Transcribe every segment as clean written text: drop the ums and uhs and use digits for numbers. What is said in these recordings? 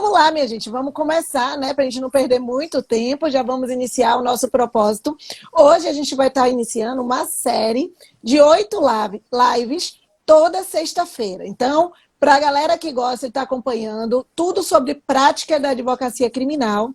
vamos lá, minha gente, vamos começar, né? Para a gente não perder muito tempo, já vamos iniciar o nosso propósito. Hoje a gente vai estar iniciando uma série de 8 lives toda sexta-feira. Então, para a galera que gosta de estar acompanhando tudo sobre prática da advocacia criminal,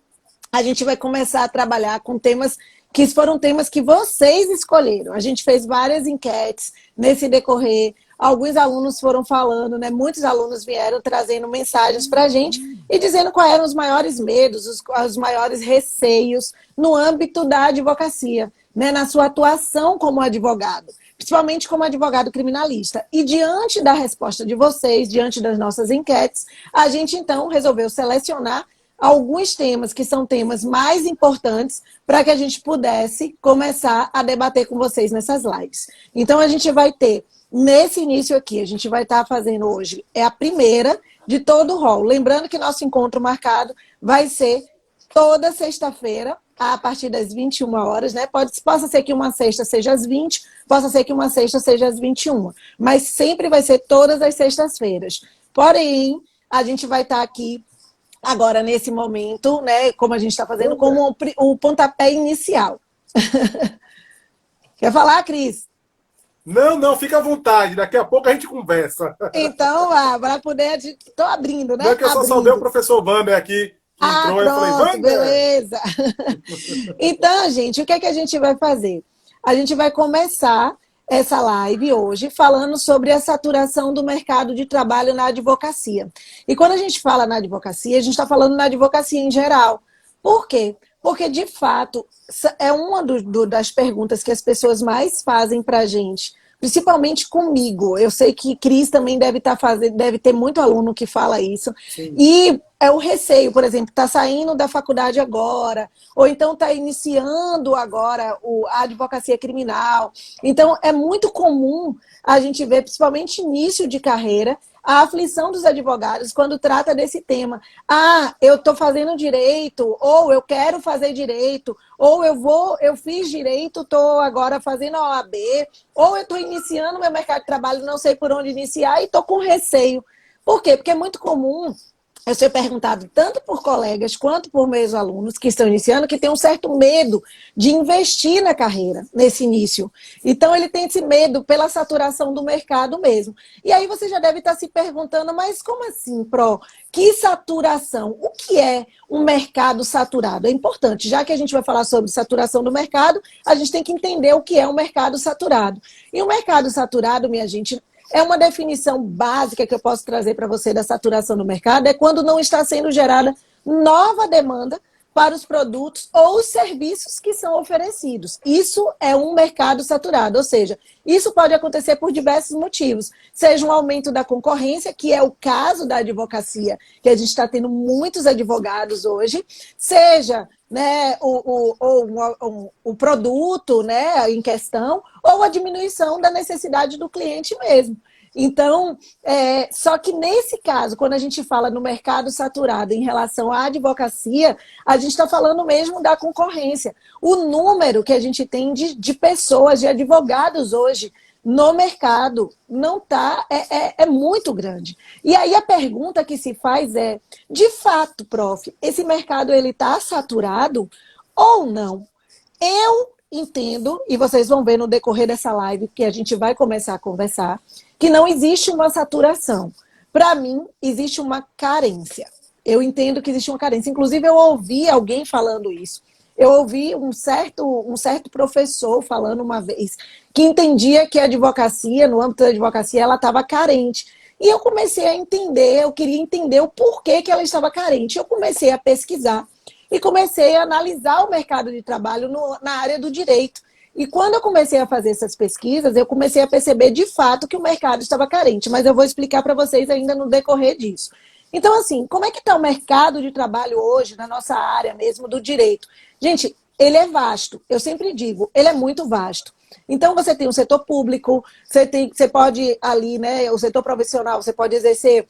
a gente vai começar a trabalhar com temas que foram temas que vocês escolheram. A gente fez várias enquetes nesse decorrer. Alguns alunos foram falando, né? Muitos alunos vieram trazendo mensagens para a gente e dizendo quais eram os maiores medos, os maiores receios no âmbito da advocacia, né? Na sua atuação como advogado, principalmente como advogado criminalista. E diante da resposta de vocês, diante das nossas enquetes, a gente então resolveu selecionar alguns temas que são temas mais importantes para que a gente pudesse começar a debater com vocês nessas lives. Então, a gente vai ter, nesse início aqui, a gente vai estar fazendo hoje, é a primeira de todo o rol. Lembrando que nosso encontro marcado vai ser toda sexta-feira, a partir das 21 horas, né? Possa ser que uma sexta seja às 20, possa ser que uma sexta seja às 21, mas sempre vai ser todas as sextas-feiras. Porém, a gente vai estar aqui agora, nesse momento, né, como a gente está fazendo, como o pontapé inicial. Quer falar, Cris? Não, fica à vontade. Daqui a pouco a gente conversa. Então, para poder... Estou abrindo, né? Não é que eu só saudei o professor Wander aqui, que entrou, pronto, eu falei, Wander! Beleza. Então, gente, o que é que a gente vai fazer? A gente vai começar essa live hoje falando sobre a saturação do mercado de trabalho na advocacia. E quando a gente fala na advocacia, a gente está falando na advocacia em geral. Por quê? Porque, de fato, é uma das perguntas que as pessoas mais fazem para a gente, principalmente comigo. Eu sei que Cris também deve ter muito aluno que fala isso. Sim. E é o receio, por exemplo, está saindo da faculdade agora, ou então está iniciando agora a advocacia criminal. Então, é muito comum a gente ver, principalmente início de carreira, a aflição dos advogados quando trata desse tema. Eu estou fazendo direito, ou eu quero fazer direito, ou eu fiz direito, estou agora fazendo a OAB, ou eu estou iniciando meu mercado de trabalho, não sei por onde iniciar e estou com receio. Por quê? Porque é muito comum eu ser perguntado tanto por colegas quanto por meus alunos que estão iniciando, que tem um certo medo de investir na carreira, nesse início. Então, ele tem esse medo pela saturação do mercado mesmo. E aí você já deve estar se perguntando, mas como assim, Pro? Que saturação? O que é um mercado saturado? É importante, já que a gente vai falar sobre saturação do mercado, a gente tem que entender o que é um mercado saturado. E o mercado saturado, minha gente, é uma definição básica que eu posso trazer para você da saturação do mercado, é quando não está sendo gerada nova demanda para os produtos ou os serviços que são oferecidos. Isso é um mercado saturado, ou seja, isso pode acontecer por diversos motivos. Seja um aumento da concorrência, que é o caso da advocacia, que a gente está tendo muitos advogados hoje, seja, né, o produto, né, em questão, ou a diminuição da necessidade do cliente mesmo. Então, só que nesse caso, quando a gente fala no mercado saturado em relação à advocacia, a gente está falando mesmo da concorrência. O número que a gente tem de pessoas, de advogados hoje no mercado não é muito grande. E aí a pergunta que se faz é, de fato, prof, esse mercado ele está saturado ou não? Eu entendo, e vocês vão ver no decorrer dessa live, que a gente vai começar a conversar, que não existe uma saturação. Para mim, existe uma carência. Eu entendo que existe uma carência. Inclusive, eu ouvi alguém falando isso. Eu ouvi um certo professor falando uma vez que entendia que a advocacia, no âmbito da advocacia, ela estava carente. E eu comecei a entender, eu queria entender o porquê que ela estava carente. Eu comecei a pesquisar e comecei a analisar o mercado de trabalho na área do direito. E quando eu comecei a fazer essas pesquisas, eu comecei a perceber de fato que o mercado estava carente, mas eu vou explicar para vocês ainda no decorrer disso. Então, assim, como é que está o mercado de trabalho hoje na nossa área mesmo do direito? Gente, ele é vasto, eu sempre digo, ele é muito vasto. Então, você tem o setor público, você pode ali, né, o setor profissional, você pode exercer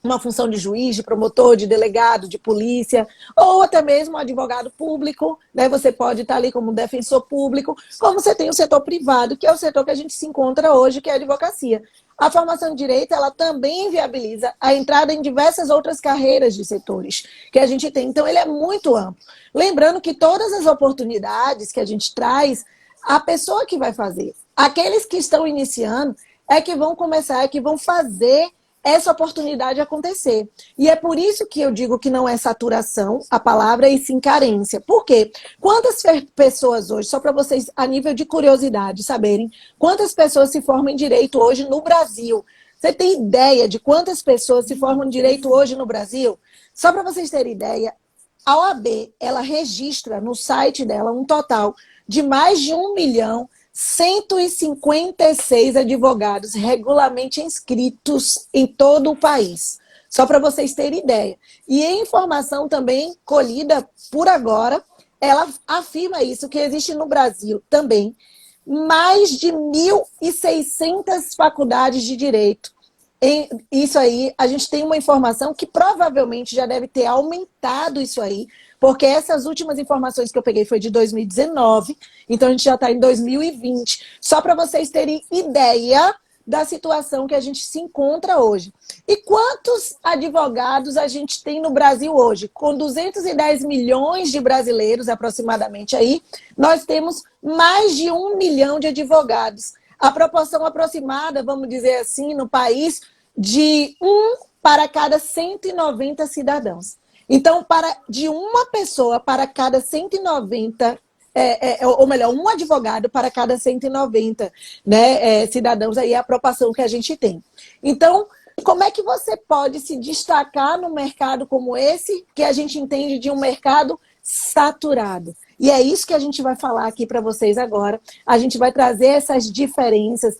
uma função de juiz, de promotor, de delegado, de polícia, ou até mesmo advogado público, né? Você pode estar ali como defensor público, como você tem o setor privado, que é o setor que a gente se encontra hoje, que é a advocacia. a formação de direito, ela também viabiliza a entrada em diversas outras carreiras de setores que a gente tem. Então, ele é muito amplo. Lembrando que todas as oportunidades que a gente traz, a pessoa que vai fazer, aqueles que estão iniciando, é que vão começar, é que vão fazer essa oportunidade acontecer. E é por isso que eu digo que não é saturação a palavra, e sim carência. Por quê? Quantas pessoas hoje, só para vocês, a nível de curiosidade, saberem, quantas pessoas se formam em direito hoje no Brasil? Você tem ideia de quantas pessoas se formam em direito hoje no Brasil? Só para vocês terem ideia, a OAB, ela registra no site dela um total de mais de 1.156.000 advogados regularmente inscritos em todo o país. Só para vocês terem ideia. E a informação também colhida por agora, ela afirma isso, que existe no Brasil também mais de 1.600 faculdades de direito. Isso aí, a gente tem uma informação que provavelmente já deve ter aumentado isso aí, porque essas últimas informações que eu peguei foi de 2019, então a gente já está em 2020. Só para vocês terem ideia da situação que a gente se encontra hoje. E quantos advogados a gente tem no Brasil hoje? Com 210 milhões de brasileiros, aproximadamente aí, nós temos mais de 1 milhão de advogados. A proporção aproximada, vamos dizer assim, no país, de 1 para cada 190 cidadãos. Então, de uma pessoa para cada 190, ou melhor, um advogado para cada 190, né, cidadãos, aí é a proporção que a gente tem. Então, como é que você pode se destacar num mercado como esse, que a gente entende de um mercado saturado? E é isso que a gente vai falar aqui para vocês agora. A gente vai trazer essas diferenças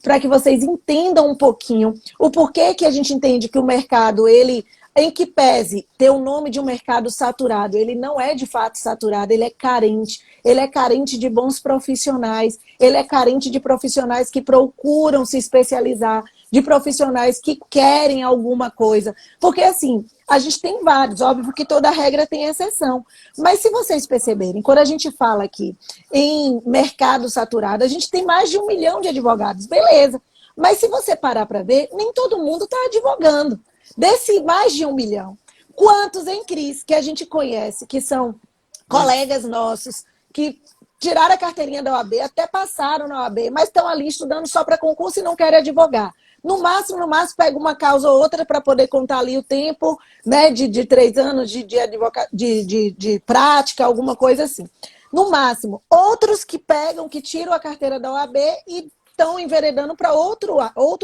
para que vocês entendam um pouquinho o porquê que a gente entende que o mercado, ele, em que pese ter o nome de um mercado saturado, ele não é de fato saturado, ele é carente. Ele é carente de bons profissionais, ele é carente de profissionais que procuram se especializar, de profissionais que querem alguma coisa. Porque, assim, a gente tem vários, óbvio que toda regra tem exceção. Mas se vocês perceberem, quando a gente fala aqui em mercado saturado, a gente tem mais de 1 milhão de advogados, beleza. Mas se você parar para ver, nem todo mundo está advogando. Desse mais de 1 milhão, quantos, hein, Cris, que a gente conhece, que são colegas nossos, que tiraram a carteirinha da OAB, até passaram na OAB, mas estão ali estudando só para concurso e não querem advogar. No máximo, pega uma causa ou outra para poder contar ali o tempo, né, de 3 anos de prática, alguma coisa assim. No máximo. Outros que pegam, que tiram a carteira da OAB e estão enveredando para outro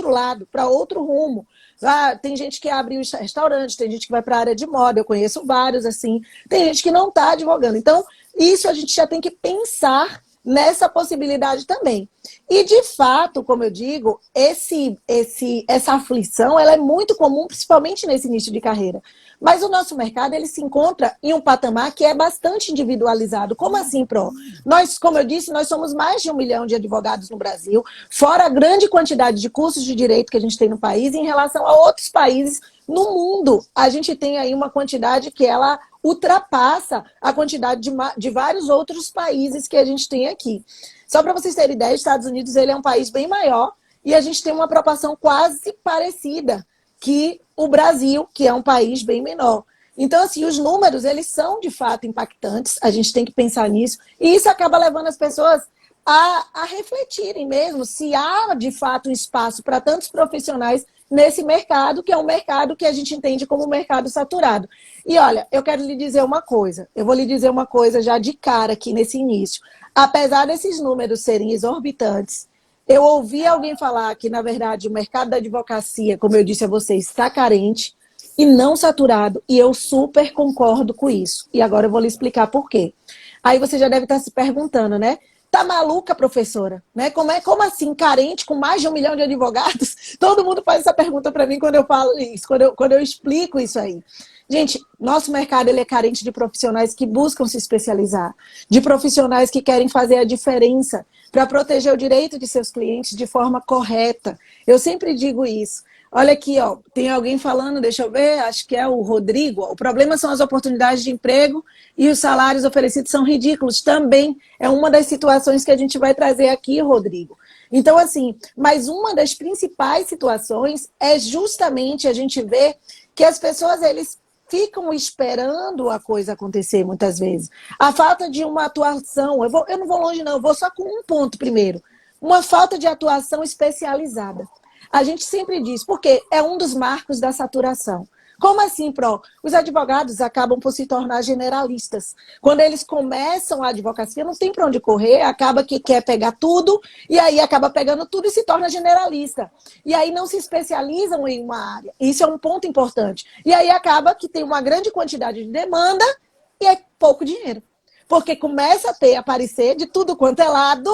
lado, para outro rumo. Ah, tem gente que abre um restaurante, tem gente que vai para a área de moda, eu conheço vários assim. Tem gente que não está advogando. Então, isso a gente já tem que pensar nessa possibilidade também. E, de fato, como eu digo, essa aflição ela é muito comum, principalmente nesse início de carreira. Mas o nosso mercado ele se encontra em um patamar que é bastante individualizado. Como assim, Pro? Nós, como eu disse, nós somos mais de 1 milhão de advogados no Brasil, fora a grande quantidade de cursos de direito que a gente tem no país, em relação a outros países no mundo. A gente tem aí uma quantidade que ela ultrapassa a quantidade de vários outros países que a gente tem aqui. Só para vocês terem ideia, os Estados Unidos ele é um país bem maior e a gente tem uma proporção quase parecida que o Brasil, que é um país bem menor. Então, assim, os números, eles são de fato impactantes, a gente tem que pensar nisso, e isso acaba levando as pessoas a refletirem mesmo se há de fato um espaço para tantos profissionais nesse mercado, que é um mercado que a gente entende como um mercado saturado. E olha, eu quero lhe dizer uma coisa, eu vou lhe dizer uma coisa já de cara aqui nesse início. Apesar desses números serem exorbitantes, eu ouvi alguém falar que, na verdade, o mercado da advocacia, como eu disse a vocês, está carente e não saturado, e eu super concordo com isso. E agora eu vou lhe explicar por quê. Aí você já deve estar se perguntando, né? Tá maluca, professora? Né? Como assim, carente, com mais de 1 milhão de advogados? Todo mundo faz essa pergunta para mim quando eu falo isso, quando eu explico isso aí. Gente, nosso mercado ele é carente de profissionais que buscam se especializar, de profissionais que querem fazer a diferença para proteger o direito de seus clientes de forma correta. Eu sempre digo isso. Olha aqui, ó, tem alguém falando, deixa eu ver, acho que é o Rodrigo. O problema são as oportunidades de emprego e os salários oferecidos são ridículos. Também é uma das situações que a gente vai trazer aqui, Rodrigo. Então, assim, mas uma das principais situações é justamente a gente ver que as pessoas, eles ficam esperando a coisa acontecer muitas vezes. A falta de uma atuação, eu não vou longe não, eu vou só com um ponto primeiro. Uma falta de atuação especializada. A gente sempre diz, porque é um dos marcos da saturação. Como assim, Pro? Os advogados acabam por se tornar generalistas. Quando eles começam a advocacia, não tem para onde correr, acaba que quer pegar tudo, e aí acaba pegando tudo e se torna generalista. E aí não se especializam em uma área. Isso é um ponto importante. E aí acaba que tem uma grande quantidade de demanda e é pouco dinheiro. Porque começa a aparecer de tudo quanto é lado,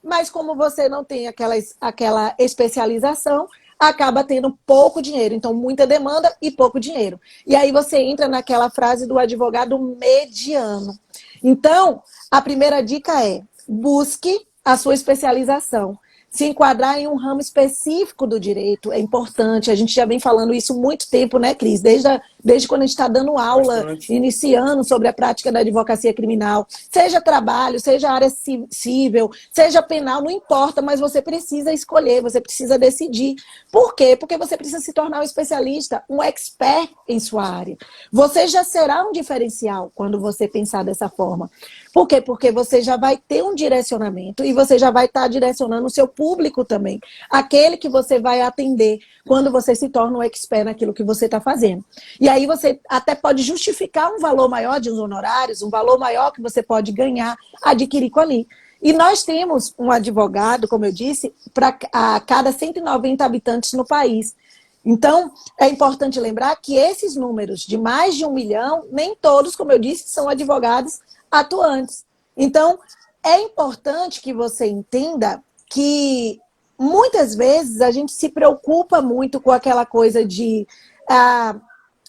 mas como você não tem aquela especialização, acaba tendo pouco dinheiro. Então, muita demanda e pouco dinheiro. E aí você entra naquela frase do advogado mediano. Então, a primeira dica é: busque a sua especialização. Se enquadrar em um ramo específico do direito é importante. A gente já vem falando isso há muito tempo, né, Cris? Desde quando a gente está dando aula, iniciando sobre a prática da advocacia criminal. Seja trabalho, seja área civil, seja penal, não importa, mas você precisa escolher, você precisa decidir. Por quê? Porque você precisa se tornar um especialista, um expert em sua área. Você já será um diferencial quando você pensar dessa forma. Por quê? Porque você já vai ter um direcionamento e você já vai estar direcionando o seu público também. Aquele que você vai atender quando você se torna um expert naquilo que você está fazendo. E aí você até pode justificar um valor maior de honorários, um valor maior que você pode ganhar, adquirir com ali. E nós temos um advogado, como eu disse, para a cada 190 habitantes no país. Então, é importante lembrar que esses números de mais de 1 milhão, nem todos, como eu disse, são advogados atuantes. Então, é importante que você entenda que muitas vezes a gente se preocupa muito com aquela coisa de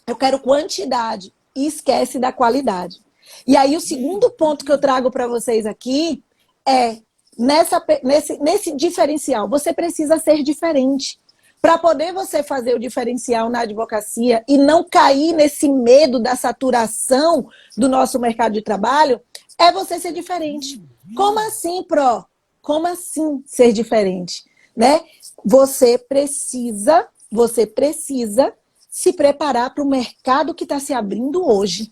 eu quero quantidade e esquece da qualidade. E aí o segundo ponto que eu trago para vocês aqui é nesse diferencial. Você precisa ser diferente. Para poder você fazer o diferencial na advocacia e não cair nesse medo da saturação do nosso mercado de trabalho, é você ser diferente. Como assim, Pro? Como assim ser diferente? Né? Você precisa se preparar para o mercado que está se abrindo hoje.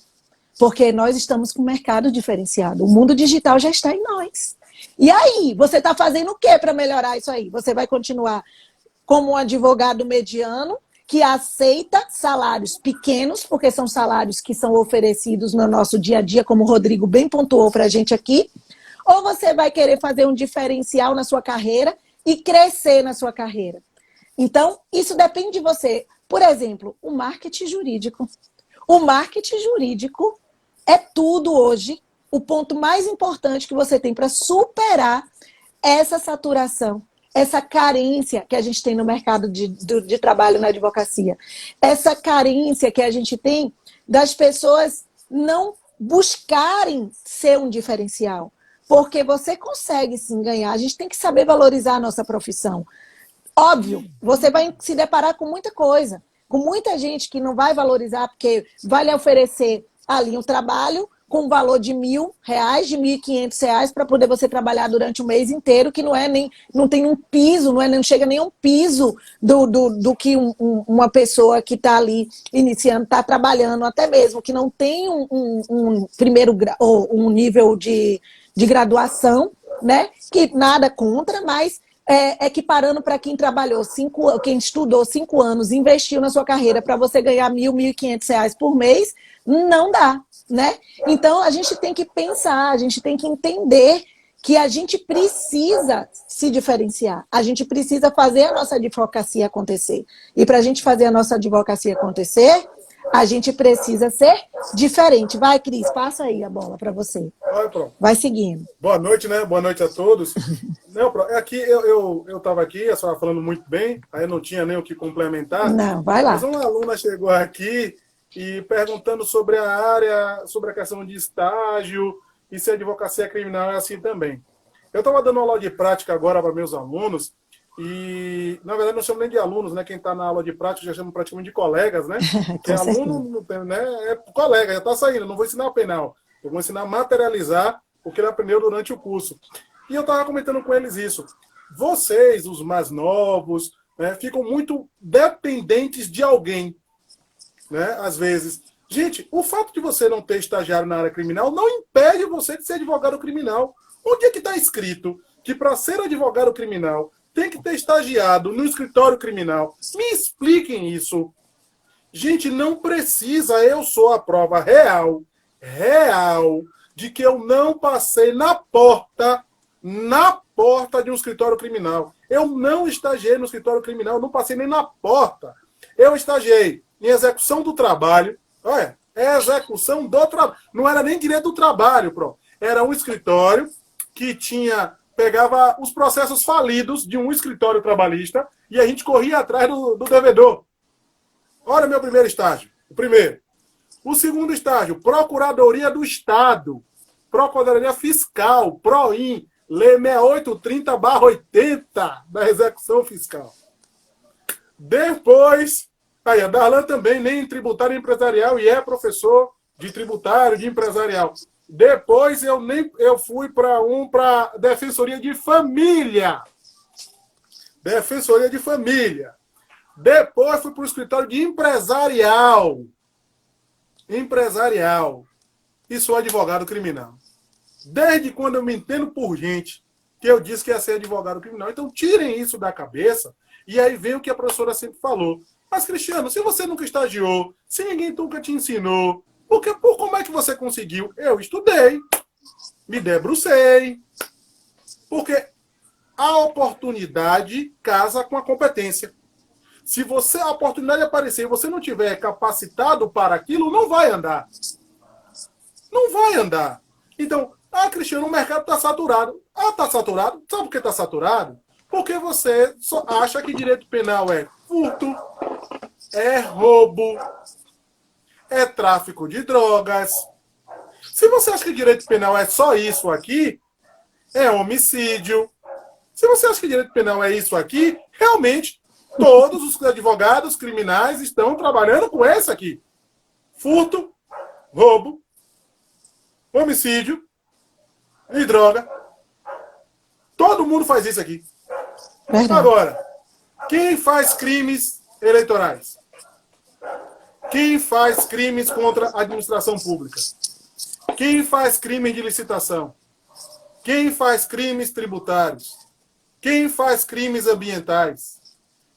Porque nós estamos com um mercado diferenciado. O mundo digital já está em nós. E aí, você está fazendo o que para melhorar isso aí? Você vai continuar como um advogado mediano que aceita salários pequenos, porque são salários que são oferecidos no nosso dia a dia, como o Rodrigo bem pontuou para a gente aqui, ou você vai querer fazer um diferencial na sua carreira e crescer na sua carreira. Então, isso depende de você. Por exemplo, o marketing jurídico. O marketing jurídico é tudo hoje. O ponto mais importante que você tem para superar essa saturação, essa carência que a gente tem no mercado de trabalho na advocacia. Essa carência que a gente tem das pessoas não buscarem ser um diferencial. Porque você consegue sim ganhar. A gente tem que saber valorizar a nossa profissão. Óbvio, você vai se deparar com muita coisa. Com muita gente que não vai valorizar porque vai lhe oferecer ali um trabalho com um valor de R$1.000, de R$1.500 para poder você trabalhar durante o mês inteiro, que não tem um piso, não chega nem a um piso do que uma pessoa que está ali iniciando, está trabalhando, até mesmo que não tem um primeiro grau, ou um nível de graduação, né? Que nada contra, mas equiparando para quem trabalhou quem estudou 5 anos, investiu na sua carreira para você ganhar R$1.000, R$1.500 por mês, não dá, né? Então a gente tem que pensar, a gente tem que entender que a gente precisa se diferenciar, a gente precisa fazer a nossa advocacia acontecer. E para a gente fazer a nossa advocacia acontecer, a gente precisa ser diferente. Vai, Cris, passa aí a bola para você. Vai seguindo. Boa noite, né? Boa noite a todos. Não, aqui eu estava aqui, a senhora falando muito bem, aí não tinha nem o que complementar. Não, vai lá. Mas uma aluna chegou aqui e perguntando sobre a área, sobre a questão de estágio e se a advocacia criminal é assim também. Eu estava dando aula de prática agora para meus alunos e, na verdade, não chamo nem de alunos, né? Quem está na aula de prática já chama praticamente de colegas, né? Porque aluno, né, é colega, já está saindo, não vou ensinar penal. Eu vou ensinar a materializar o que ele aprendeu durante o curso. E eu estava comentando com eles isso. vocês, os mais novos, né, ficam muito dependentes de alguém, né, às vezes. Gente, o fato de você não ter estagiário na área criminal não impede você de ser advogado criminal. Onde é que está escrito que para ser advogado criminal tem que ter estagiado no escritório criminal? Me expliquem isso. Gente, não precisa, eu sou a prova real, de que eu não passei na porta de um escritório criminal. Eu não estagiei no escritório criminal, não passei nem na porta. Eu estagiei em execução do trabalho. Olha, é execução do trabalho. Não era nem direito do trabalho, pronto. Era um escritório que pegava os processos falidos de um escritório trabalhista e a gente corria atrás do devedor. Olha meu primeiro estágio. O primeiro. O segundo estágio, Procuradoria do Estado. Procuradoria Fiscal, PROIN, Lei 6830/80 da execução fiscal. Depois, aí, a Darlan também, nem em tributário empresarial, e é professor de tributário, de empresarial. Depois eu fui para Defensoria de Família. Defensoria de Família. Depois fui para o escritório de empresarial. Empresarial. E sou advogado criminal. Desde quando eu me entendo por gente que eu disse que ia ser advogado criminal. Então tirem isso da cabeça e aí vem o que a professora sempre falou. Mas, Cristiano, se você nunca estagiou, se ninguém nunca te ensinou, como é que você conseguiu? Eu estudei, me debrucei. Porque a oportunidade casa com a competência. Se a oportunidade aparecer e você não tiver capacitado para aquilo, não vai andar. Não vai andar. Então, Cristiano, o mercado está saturado. Está saturado? Sabe por que está saturado? Porque você só acha que direito penal é furto, é roubo, é tráfico de drogas. Se você acha que direito penal é só isso aqui, é homicídio. Se você acha que direito penal é isso aqui, realmente todos os advogados criminais estão trabalhando com esse aqui. Furto, roubo, homicídio e droga. Todo mundo faz isso aqui. Verdade. Agora, quem faz crimes eleitorais? Quem faz crimes contra a administração pública? Quem faz crime de licitação? Quem faz crimes tributários? Quem faz crimes ambientais?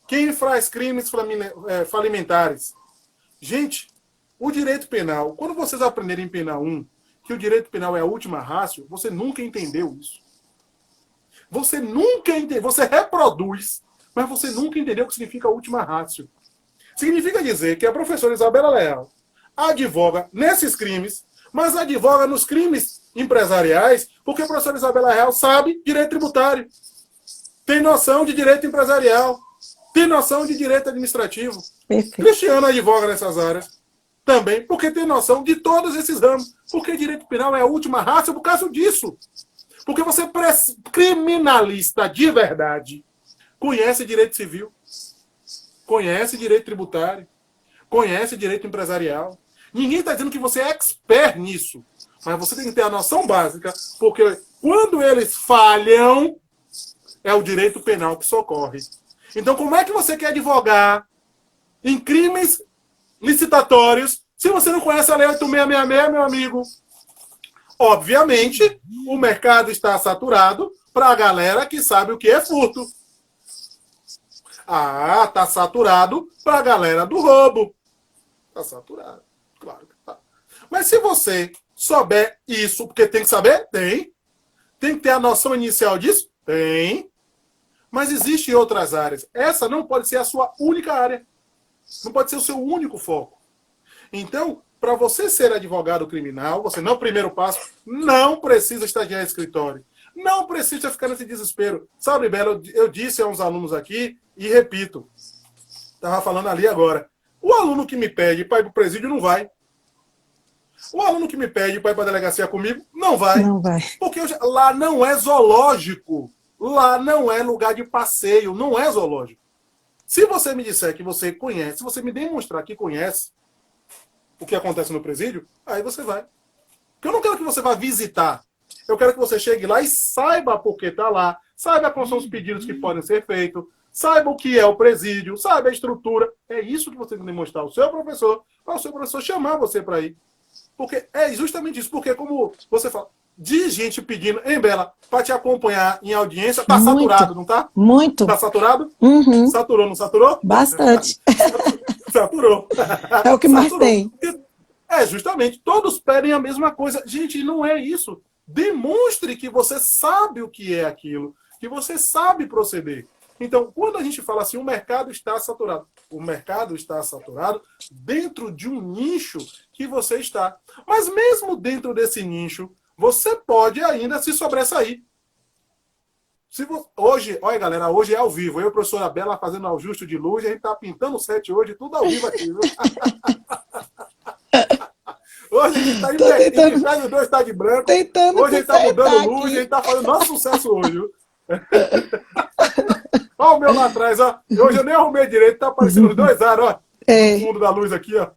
Quem faz crimes falimentares? Gente, o direito penal, quando vocês aprenderem em Pena 1 que o direito penal é a última ratio, você nunca entendeu isso. Você nunca entendeu. Você reproduz, mas você nunca entendeu o que significa a última ratio. Significa dizer que a professora Isabela Leal advoga nesses crimes, mas advoga nos crimes empresariais, porque a professora Isabela Leal sabe direito tributário, tem noção de direito empresarial, tem noção de direito administrativo. Perfeito. Cristiano advoga nessas áreas também, porque tem noção de todos esses ramos. Porque direito penal é a última ratio por causa disso. Porque você, criminalista de verdade, conhece direito civil, conhece direito tributário, conhece direito empresarial. Ninguém está dizendo que você é expert nisso. Mas você tem que ter a noção básica, porque quando eles falham, é o direito penal que socorre. Então, como é que você quer advogar em crimes licitatórios se você não conhece a Lei 8666, meu amigo? Obviamente, o mercado está saturado para a galera que sabe o que é furto. Está saturado para a galera do roubo. Está saturado. Claro que está. Mas se você souber isso, porque tem que saber? Tem. Tem que ter a noção inicial disso? Tem. Mas existem outras áreas. Essa não pode ser a sua única área. Não pode ser o seu único foco. Então, para você ser advogado criminal, você não, primeiro passo, não precisa estagiar em escritório. Não precisa ficar nesse desespero. Sabe, Bela, eu disse a uns alunos aqui, e repito, estava falando ali agora, o aluno que me pede para ir para o presídio não vai. O aluno que me pede para ir para a delegacia comigo não vai. Não vai. Porque lá não é zoológico. Lá não é lugar de passeio, não é zoológico. Se você me disser que você conhece, se você me demonstrar que conhece o que acontece no presídio, aí você vai. Porque eu não quero que você vá visitar. Eu quero que você chegue lá e saiba por que está lá, saiba quais são os pedidos que podem ser feitos, saiba o que é o presídio, saiba a estrutura. É isso que você tem que demonstrar ao seu professor, para o seu professor chamar você para ir. Porque é justamente isso. Porque, como você fala, de gente pedindo, hein, Bela, para te acompanhar em audiência, tá saturado, não tá? Muito. Tá saturado? Uhum. Saturou, não saturou? Bastante. Saturou. É o que mais tem. É, justamente. Todos pedem a mesma coisa. Gente, não é isso. Demonstre que você sabe o que é aquilo, que você sabe proceder. Então, quando a gente fala assim, o mercado está saturado. O mercado está saturado dentro de um nicho que você está. Mas mesmo dentro desse nicho, você pode ainda se sobressair. Hoje, olha galera, hoje é ao vivo. Eu e a professora Bela fazendo ajuste de luz, a gente está pintando o set hoje, tudo ao vivo aqui, viu? Hoje a gente está invertido, os dois está de branco. Hoje a gente está mudando luz, a gente está fazendo nosso sucesso hoje, viu? Olha o meu lá atrás, ó. Hoje eu nem arrumei direito, tá aparecendo os dois aros, ó. No fundo da luz aqui, ó.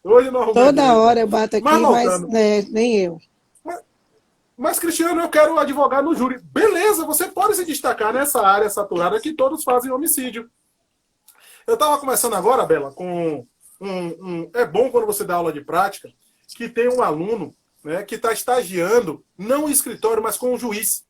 Hoje eu não arrumei Toda direito. hora eu bato aqui, mas nem eu. Mas, Cristiano, eu quero advogar no júri. Beleza, você pode se destacar nessa área saturada que todos fazem homicídio. Eu estava começando agora, Bela, com é bom quando você dá aula de prática, que tem um aluno, né, que está estagiando, não em escritório, mas com um juiz.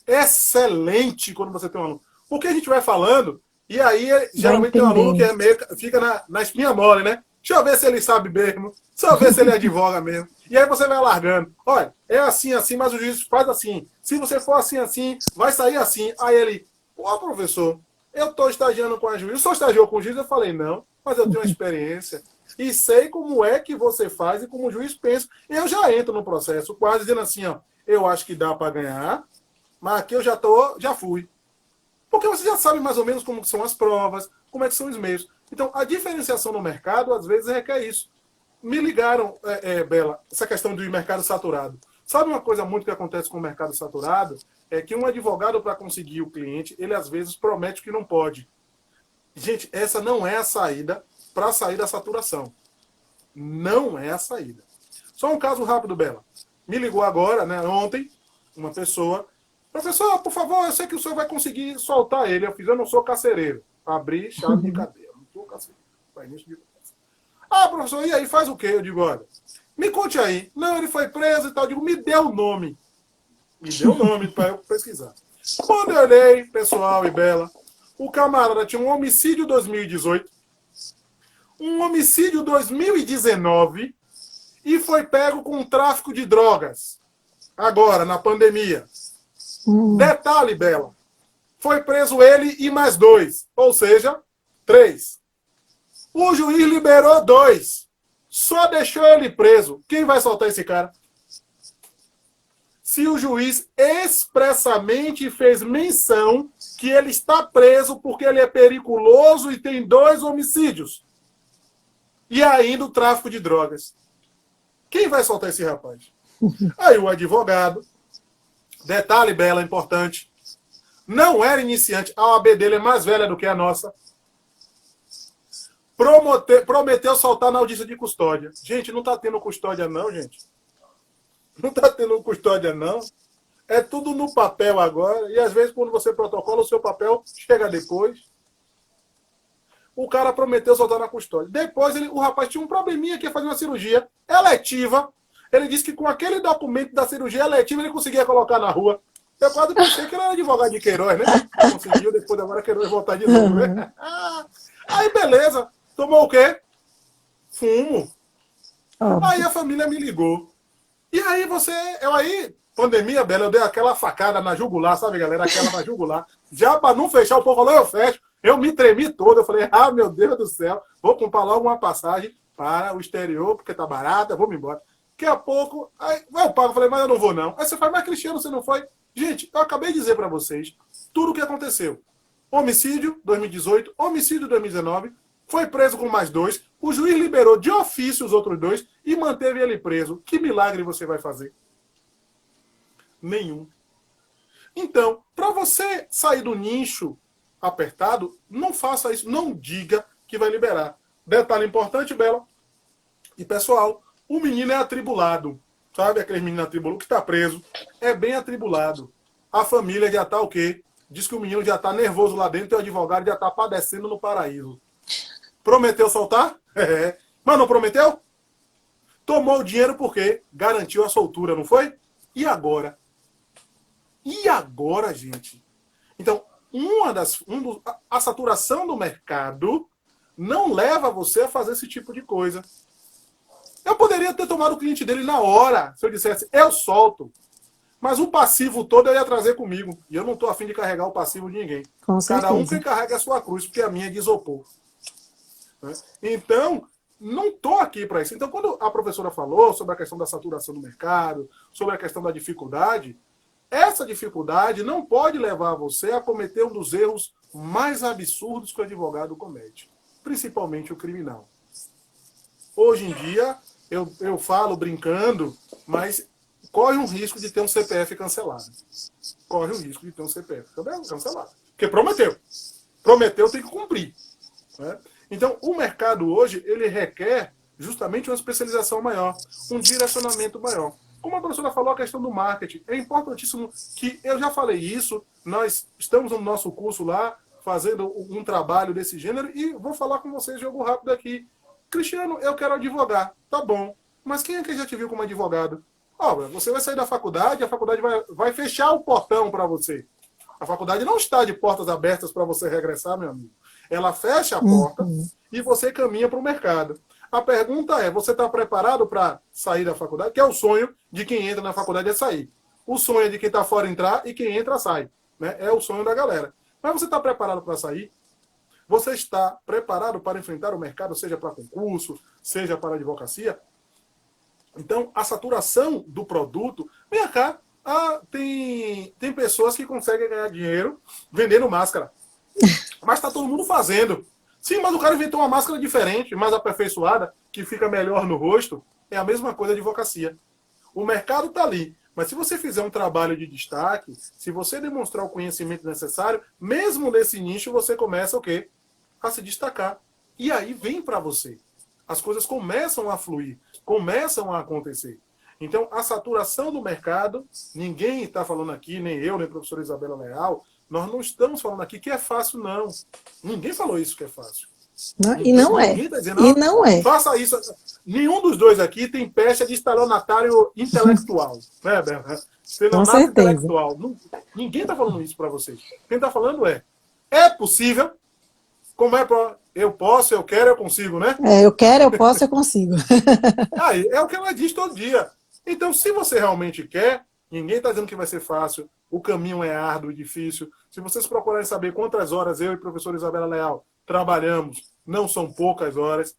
Excelente quando você tem um aluno. Porque a gente vai falando, e aí geralmente tem um aluno que é meio, fica na espinha mole, né? Deixa eu ver se ele sabe mesmo. Deixa eu ver se ele advoga mesmo. E aí você vai largando. Olha, é assim, assim, mas o juiz faz assim. Se você for assim, assim, vai sair assim. Aí ele, pô, professor, eu estou estagiando com a juiz. O senhor estagiou com o juiz? Eu falei, não, mas eu tenho uma experiência. E sei como é que você faz e como o juiz pensa. Eu já entro no processo, quase dizendo assim, ó, eu acho que dá para ganhar, mas aqui eu já fui. Porque você já sabe mais ou menos como são as provas, como é que são os meios. Então, a diferenciação no mercado, às vezes, requer isso. Me ligaram, Bela, essa questão do mercado saturado. Sabe uma coisa muito que acontece com o mercado saturado? É que um advogado, para conseguir o cliente, ele às vezes promete que não pode. Gente, essa não é a saída para sair da saturação. Não é a saída. Só um caso rápido, Bela. Me ligou agora, né, ontem, uma pessoa. Professor, por favor, eu sei que o senhor vai conseguir soltar ele. Eu não sou carcereiro. Abri chave de cadeia. Não sou carcereiro. Ah, professor, e aí, faz o quê? Eu digo, olha, me conte aí. Não, ele foi preso e tal. Eu digo, me dê o nome. Me dê o nome para eu pesquisar. Quando eu olhei, pessoal e Bela, o camarada tinha um homicídio 2018, um homicídio 2019 e foi pego com tráfico de drogas. Agora, na pandemia. Detalhe, Bela. Foi preso ele e mais 2. Ou seja, 3. O juiz liberou 2. Só deixou ele preso. Quem vai soltar esse cara? Se o juiz expressamente fez menção que ele está preso porque ele é periculoso e tem 2 homicídios. E ainda o tráfico de drogas. Quem vai soltar esse rapaz? Aí o advogado. Detalhe, Bela, importante. Não era iniciante. A OAB dele é mais velha do que a nossa. Prometeu soltar na audiência de custódia. Gente, não está tendo custódia não, gente. Não está tendo custódia não. É tudo no papel agora. E às vezes quando você protocola, o seu papel chega depois. O cara prometeu soltar na custódia. Depois o rapaz tinha um probleminha que ia fazer uma cirurgia eletiva. Ele disse que com aquele documento da cirurgia eletiva ele conseguia colocar na rua. Eu quase pensei que ele era advogado de Queiroz, né? Conseguiu, depois agora Queiroz voltar de novo, né? Aí beleza. Tomou o quê? Fumo. Aí a família me ligou. E aí pandemia, Bela, eu dei aquela facada na jugular, sabe, galera? Aquela na jugular. Já para não fechar, o povo falou, eu fecho. Eu me tremi todo. Eu falei, meu Deus do céu, vou comprar logo uma passagem para o exterior, porque tá barata, vou me embora. Daqui a pouco, aí eu pago. Eu falei, mas eu não vou não. Aí você fala, mas Cristiano, você não foi? Gente, eu acabei de dizer para vocês tudo o que aconteceu. Homicídio, 2018, homicídio, 2019, foi preso com mais 2, o juiz liberou de ofício os outros 2 e manteve ele preso. Que milagre você vai fazer? Nenhum. Então, para você sair do nicho apertado, não faça isso. Não diga que vai liberar. Detalhe importante, Bela. E pessoal, o menino é atribulado. Sabe aquele menino atribulado que está preso? É bem atribulado. a família já está o quê? Diz que o menino já está nervoso lá dentro e o advogado já está padecendo no paraíso. Prometeu soltar? É. Mas não prometeu? Tomou o dinheiro porque garantiu a soltura, não foi? E agora? E agora, gente? Então, a saturação do mercado não leva você a fazer esse tipo de coisa. Eu poderia ter tomado o cliente dele na hora, se eu dissesse, eu solto. Mas o passivo todo eu ia trazer comigo. E eu não estou afim de carregar o passivo de ninguém. Com certeza. Cada um que carrega a sua cruz, porque a minha é de isopor. Então, não estou aqui para isso. Então, quando a professora falou sobre a questão da saturação do mercado, sobre a questão da dificuldade, essa dificuldade não pode levar você a cometer um dos erros mais absurdos que o advogado comete, principalmente o criminal. Hoje em dia, eu falo brincando, mas corre um risco de ter um CPF cancelado. Corre o risco de ter um CPF cancelado. Porque prometeu. Prometeu, tem que cumprir. Né? Então, o mercado hoje, ele requer justamente uma especialização maior, um direcionamento maior. Como a professora falou, a questão do marketing. É importantíssimo que, eu já falei isso, nós estamos no nosso curso lá, fazendo um trabalho desse gênero, e vou falar com vocês, jogo rápido aqui. Cristiano, eu quero advogar. Tá bom. Mas quem é que já te viu como advogado? Olha, você vai sair da faculdade, a faculdade vai fechar o portão para você. A faculdade não está de portas abertas para você regressar, meu amigo. Ela fecha a porta e você caminha para o mercado. A pergunta é, você está preparado para sair da faculdade? Que é o sonho de quem entra na faculdade, é sair. O sonho é de quem está fora entrar e quem entra sai. Né? É o sonho da galera. Mas você está preparado para sair? Você está preparado para enfrentar o mercado, seja para concurso, seja para advocacia? Então, a saturação do produto... Vem cá, tem pessoas que conseguem ganhar dinheiro vendendo máscara. Mas está todo mundo fazendo. Sim, mas o cara inventou uma máscara diferente, mais aperfeiçoada, que fica melhor no rosto. É a mesma coisa de advocacia. O mercado está ali. Mas se você fizer um trabalho de destaque, se você demonstrar o conhecimento necessário, mesmo nesse nicho, você começa o quê? A se destacar. E aí vem para você. As coisas começam a fluir, começam a acontecer. Então, a saturação do mercado, ninguém está falando aqui, nem eu, nem a professora Isabela Leal, nós não estamos falando aqui que é fácil, não. Ninguém falou isso que é fácil. E não é. Tá dizendo, e não é. Faça isso. Nenhum dos dois aqui tem pecha de estelionatário intelectual. Né, Berna? Estelionatário intelectual. Ninguém está falando isso para vocês. Quem está falando é possível. Como é para eu posso, eu quero, eu consigo, né? Eu quero, eu posso, eu consigo. Aí, é o que ela diz todo dia. Então, se você realmente quer, ninguém está dizendo que vai ser fácil, o caminho é árduo e difícil. Se vocês procurarem saber quantas horas eu e a professora Isabela Leal trabalhamos, não são poucas horas.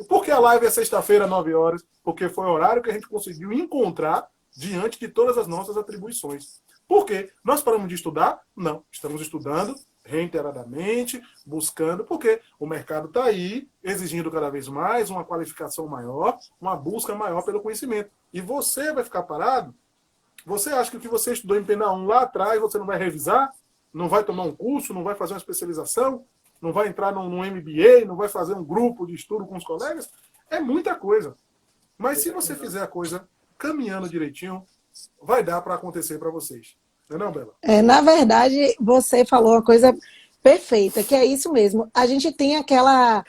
Por que a live é sexta-feira, 9 horas? Porque foi o horário que a gente conseguiu encontrar diante de todas as nossas atribuições. Por quê? Nós paramos de estudar? Não. Estamos estudando reiteradamente, buscando, porque o mercado está aí, exigindo cada vez mais, uma qualificação maior, uma busca maior pelo conhecimento. E você vai ficar parado? Você acha que o que você estudou em Pena 1 lá atrás, você não vai revisar? Não vai tomar um curso? Não vai fazer uma especialização? Não vai entrar num MBA? Não vai fazer um grupo de estudo com os colegas? É muita coisa. Mas se você fizer a coisa caminhando direitinho, vai dar para acontecer para vocês. Não, Bela? Na verdade, você falou uma coisa perfeita, que é isso mesmo. A gente tem aquela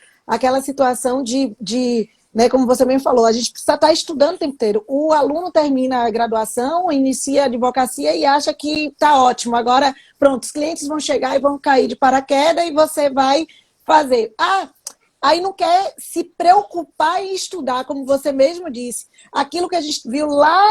situação de né, como você mesmo falou, a gente precisa estar estudando o tempo inteiro. O aluno termina a graduação, inicia a advocacia e acha que está ótimo. Agora, pronto, os clientes vão chegar e vão cair de paraquedas e você vai fazer. Aí não quer se preocupar em estudar, como você mesmo disse. Aquilo que a gente viu lá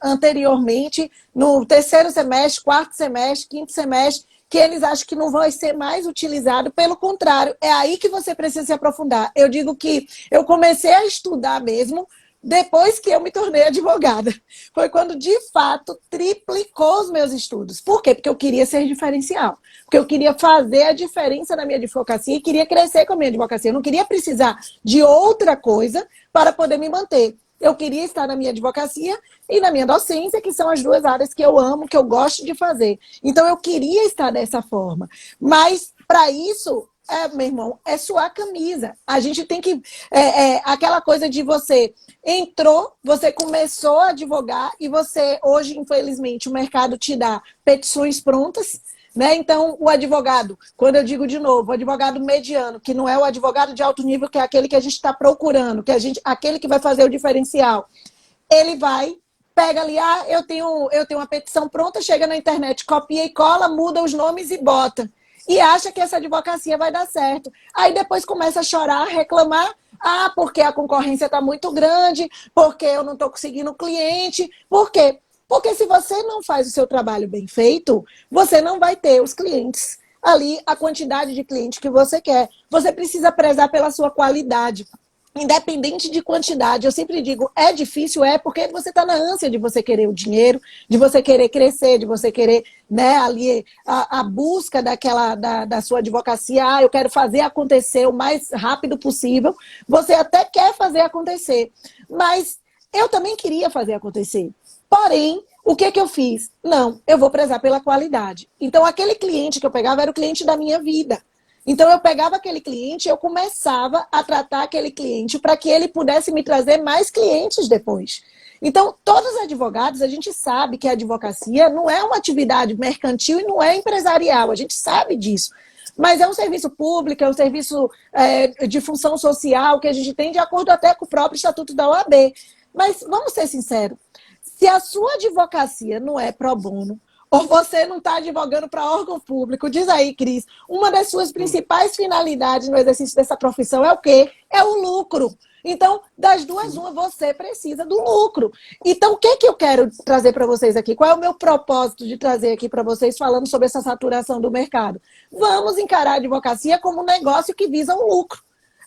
anteriormente, no terceiro semestre, quarto semestre, quinto semestre, que eles acham que não vai ser mais utilizado. Pelo contrário, é aí que você precisa se aprofundar. Eu digo que eu comecei a estudar mesmo depois que eu me tornei advogada. Foi quando, de fato, triplicou os meus estudos. Por quê? Porque eu queria ser diferencial. Porque eu queria fazer a diferença na minha advocacia e queria crescer com a minha advocacia. Eu não queria precisar de outra coisa para poder me manter. Eu queria estar na minha advocacia e na minha docência, que são as duas áreas que eu amo, que eu gosto de fazer. Então, eu queria estar dessa forma. Mas, para isso, meu irmão, é suar a camisa. A gente tem que... aquela coisa de você entrou, você começou a advogar e você, hoje, infelizmente, o mercado te dá petições prontas, né? Então, o advogado, quando eu digo de novo, o advogado mediano, que não é o advogado de alto nível, que é aquele que a gente está procurando, aquele que vai fazer o diferencial, ele vai, pega ali, eu tenho uma petição pronta, chega na internet, copia e cola, muda os nomes e bota. E acha que essa advocacia vai dar certo. Aí depois começa a chorar, reclamar, porque a concorrência está muito grande, porque eu não estou conseguindo cliente. Por quê? Porque se você não faz o seu trabalho bem feito, você não vai ter os clientes ali, a quantidade de clientes que você quer. Você precisa prezar pela sua qualidade. Independente de quantidade, eu sempre digo, é difícil, porque você está na ânsia de você querer o dinheiro, de você querer crescer, de você querer, né, ali a busca da sua advocacia, eu quero fazer acontecer o mais rápido possível. Você até quer fazer acontecer, mas eu também queria fazer acontecer. Porém, o que eu fiz? Não, eu vou prezar pela qualidade. Então, aquele cliente que eu pegava era o cliente da minha vida. Então, eu pegava aquele cliente e eu começava a tratar aquele cliente para que ele pudesse me trazer mais clientes depois. Então, todos os advogados, a gente sabe que a advocacia não é uma atividade mercantil e não é empresarial, a gente sabe disso. Mas é um serviço público, é um serviço de função social que a gente tem de acordo até com o próprio Estatuto da OAB. Mas, vamos ser sinceros, se a sua advocacia não é pro bono, ou você não está advogando para órgão público, diz aí, Cris, uma das suas principais finalidades no exercício dessa profissão é o quê? É o lucro. Então, das duas, uma, você precisa do lucro. Então, o que eu quero trazer para vocês aqui? Qual é o meu propósito de trazer aqui para vocês falando sobre essa saturação do mercado? Vamos encarar a advocacia como um negócio que visa o lucro.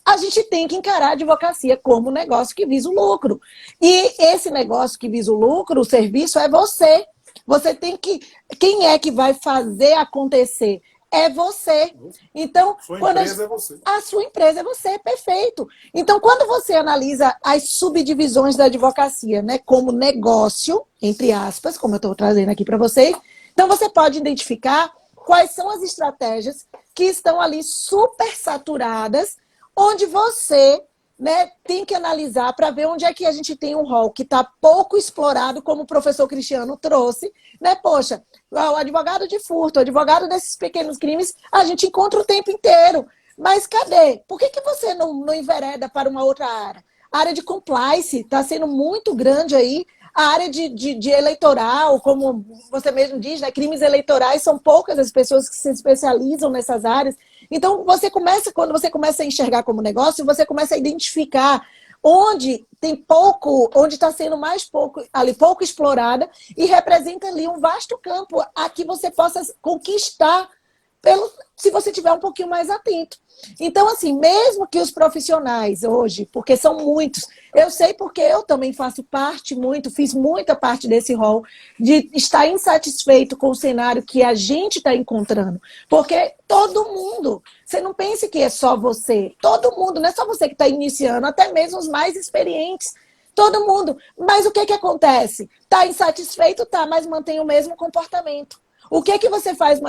A gente tem que encarar a advocacia como um negócio que visa o lucro. E esse negócio que visa o lucro, o serviço, é você. Você tem que... Quem é que vai fazer acontecer? É você. Então, é você. A sua empresa é você, perfeito. Então, quando você analisa as subdivisões da advocacia, né, como negócio, entre aspas, como eu estou trazendo aqui para vocês, então você pode identificar quais são as estratégias que estão ali super saturadas, onde você, né, tem que analisar para ver onde é que a gente tem um rol que está pouco explorado, como o professor Cristiano trouxe, né? Poxa, o advogado de furto, o advogado desses pequenos crimes, a gente encontra o tempo inteiro. Mas cadê? Por que você não envereda para uma outra área? A área de compliance está sendo muito grande aí. A área de eleitoral, como você mesmo diz, né, crimes eleitorais, são poucas as pessoas que se especializam nessas áreas. Então, quando você começa a enxergar como negócio, você começa a identificar onde tem pouco, onde está sendo mais pouco, ali pouco explorada, e representa ali um vasto campo a que você possa conquistar se você tiver um pouquinho mais atento. Então, assim, mesmo que os profissionais hoje, porque são muitos, eu sei porque eu também fiz muita parte desse rol, de estar insatisfeito com o cenário que a gente está encontrando. Porque todo mundo, você não pense que é só você, todo mundo, não é só você que está iniciando, até mesmo os mais experientes, todo mundo. Mas o que acontece? Está insatisfeito, tá, mas mantém o mesmo comportamento. O que você faz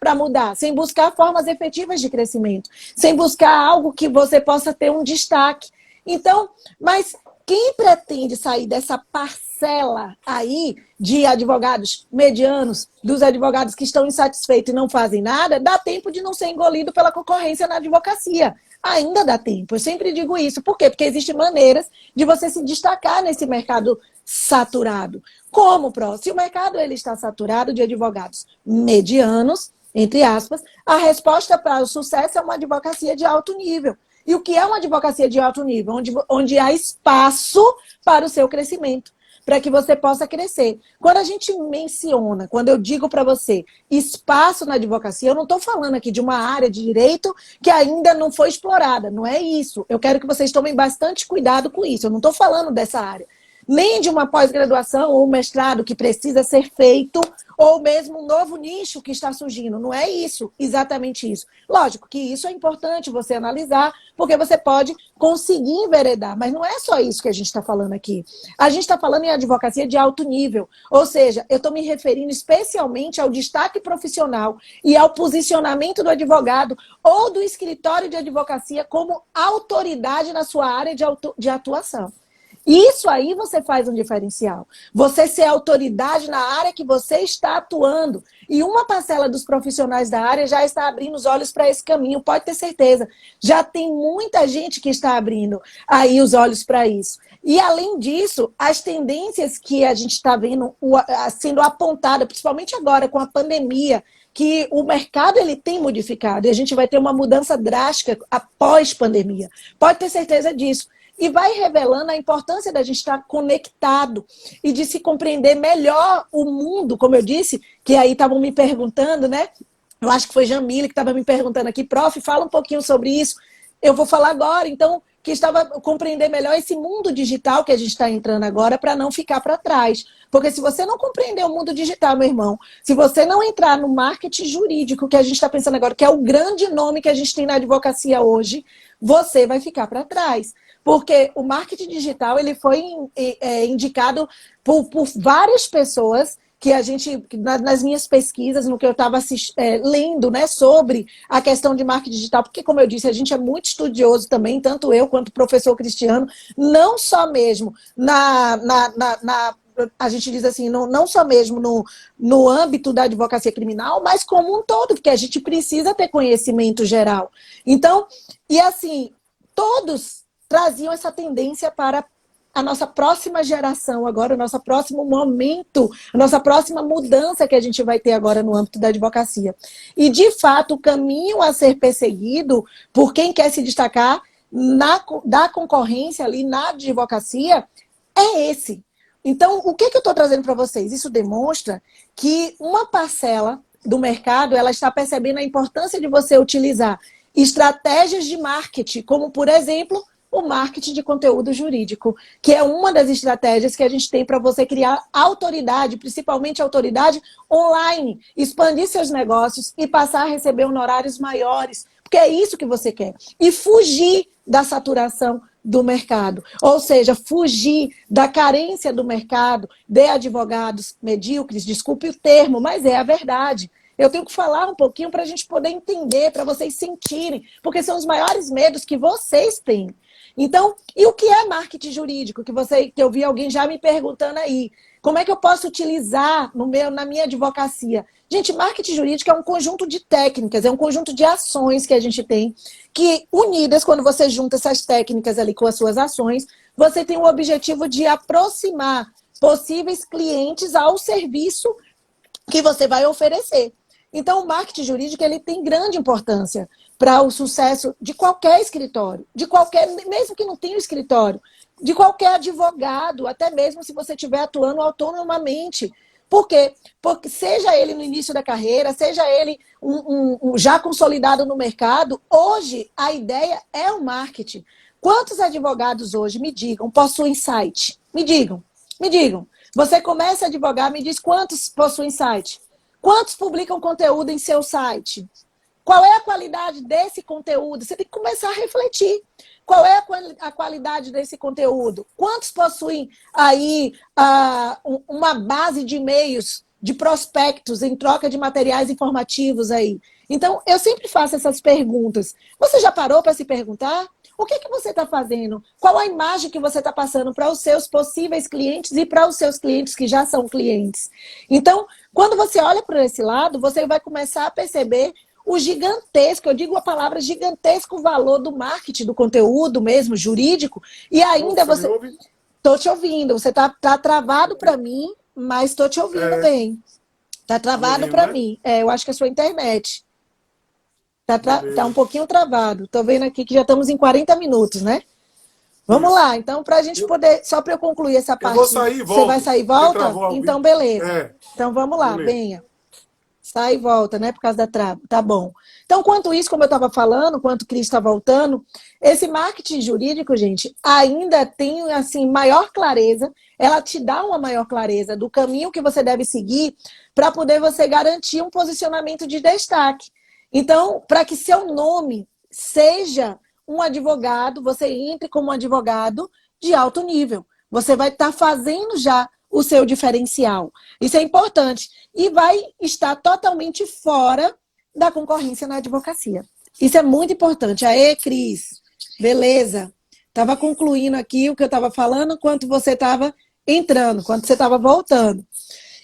para mudar? Sem buscar formas efetivas de crescimento, sem buscar algo que você possa ter um destaque. Então, mas quem pretende sair dessa parcela aí de advogados medianos, dos advogados que estão insatisfeitos e não fazem nada, dá tempo de não ser engolido pela concorrência na advocacia. Ainda dá tempo. Eu sempre digo isso. Por quê? Porque existem maneiras de você se destacar nesse mercado saturado. Como, se o mercado ele está saturado de advogados medianos, entre aspas, a resposta para o sucesso é uma advocacia de alto nível. E o que é uma advocacia de alto nível? Onde há espaço para o seu crescimento, para que você possa crescer. Quando a gente menciona, quando eu digo para você espaço na advocacia, eu não estou falando aqui de uma área de direito que ainda não foi explorada, não é isso. Eu quero que vocês tomem bastante cuidado com isso, eu não estou falando dessa área. Nem de uma pós-graduação ou um mestrado que precisa ser feito ou mesmo um novo nicho que está surgindo. Não é isso, exatamente isso. Lógico que isso é importante você analisar, porque você pode conseguir enveredar, mas não é só isso que a gente está falando aqui. A gente está falando em advocacia de alto nível, ou seja, eu estou me referindo especialmente ao destaque profissional e ao posicionamento do advogado ou do escritório de advocacia como autoridade na sua área de atuação. Isso aí você faz um diferencial. Você ser autoridade na área que você está atuando. E uma parcela dos profissionais da área já está abrindo os olhos para esse caminho, pode ter certeza. Já tem muita gente que está abrindo aí os olhos para isso. E, além disso, as tendências que a gente está vendo sendo apontada, principalmente agora com a pandemia, que o mercado ele tem modificado e a gente vai ter uma mudança drástica após pandemia. Pode ter certeza disso. E vai revelando a importância da gente estar conectado e de se compreender melhor o mundo, como eu disse, que aí estavam me perguntando, né? Eu acho que foi Jamile que estava me perguntando aqui, prof, fala um pouquinho sobre isso. Eu vou falar agora, então, que estava compreender melhor esse mundo digital que a gente está entrando agora para não ficar para trás. Porque se você não compreender o mundo digital, meu irmão, se você não entrar no marketing jurídico que a gente está pensando agora, que é o grande nome que a gente tem na advocacia hoje, você vai ficar para trás. Porque o marketing digital ele foi indicado por várias pessoas que a gente, nas minhas pesquisas, no que eu estava lendo, né, sobre a questão de marketing digital, porque, como eu disse, a gente é muito estudioso também, tanto eu quanto o professor Cristiano, não só mesmo a gente diz assim, não só mesmo no âmbito da advocacia criminal, mas como um todo, porque a gente precisa ter conhecimento geral. Então, e assim, todos traziam essa tendência para a nossa próxima geração agora, o nosso próximo momento, a nossa próxima mudança que a gente vai ter agora no âmbito da advocacia. E, de fato, o caminho a ser perseguido por quem quer se destacar da concorrência ali na advocacia é esse. Então, o que eu estou trazendo para vocês? Isso demonstra que uma parcela do mercado ela está percebendo a importância de você utilizar estratégias de marketing, como, por exemplo, o marketing de conteúdo jurídico, que é uma das estratégias que a gente tem para você criar autoridade, principalmente autoridade online, expandir seus negócios e passar a receber honorários maiores, porque é isso que você quer. E fugir da saturação do mercado, ou seja, fugir da carência do mercado de advogados medíocres, desculpe o termo, mas é a verdade. Eu tenho que falar um pouquinho para a gente poder entender, para vocês sentirem, porque são os maiores medos que vocês têm. Então, e o que é marketing jurídico? Que eu vi alguém já me perguntando aí. Como é que eu posso utilizar na minha advocacia? Gente, marketing jurídico é um conjunto de técnicas, é um conjunto de ações que a gente tem, que unidas, quando você junta essas técnicas ali com as suas ações, você tem o objetivo de aproximar possíveis clientes ao serviço que você vai oferecer. Então, o marketing jurídico ele tem grande importância para o sucesso de qualquer escritório, mesmo que não tenha escritório, de qualquer advogado, até mesmo se você estiver atuando autonomamente. Por quê? Porque seja ele no início da carreira, seja ele já consolidado no mercado, hoje a ideia é o marketing. Quantos advogados hoje, me digam, possuem site? Me digam. Você começa a advogar, me diz quantos possuem site? Quantos publicam conteúdo em seu site? Qual é a qualidade desse conteúdo? Você tem que começar a refletir. Qual é a qualidade desse conteúdo? Quantos possuem aí uma base de e-mails, de prospectos em troca de materiais informativos aí? Então, eu sempre faço essas perguntas. Você já parou para se perguntar? O que você está fazendo? Qual a imagem que você está passando para os seus possíveis clientes e para os seus clientes que já são clientes? Então, quando você olha para esse lado, você vai começar a perceber o gigantesco, eu digo a palavra gigantesco valor do marketing, do conteúdo mesmo, jurídico, e ainda você... Estou te ouvindo, você tá travado para mim, mas estou te ouvindo bem. Está travado para mim. Eu acho que é a sua internet. Tá um pouquinho travado. Estou vendo aqui que já estamos em 40 minutos, né? Vamos lá, então, para a gente poder... Só para eu concluir essa parte. Eu vou sair e volto. Você vai sair e volta? Então, beleza. Então, vamos lá, venha. Sai e volta, né? Por causa da trava. Tá bom. Então, quanto isso, como eu estava falando, quanto o Cris está voltando, esse marketing jurídico, gente, ainda tem, assim, maior clareza. Ela te dá uma maior clareza do caminho que você deve seguir para poder você garantir um posicionamento de destaque. Então, para que seu nome seja um advogado, você entre como um advogado de alto nível. Você vai estar fazendo já o seu diferencial. Isso é importante. E vai estar totalmente fora da concorrência na advocacia. Isso é muito importante. Aê, Cris. Beleza. Estava concluindo aqui o que eu estava falando enquanto você estava entrando, quando você estava voltando.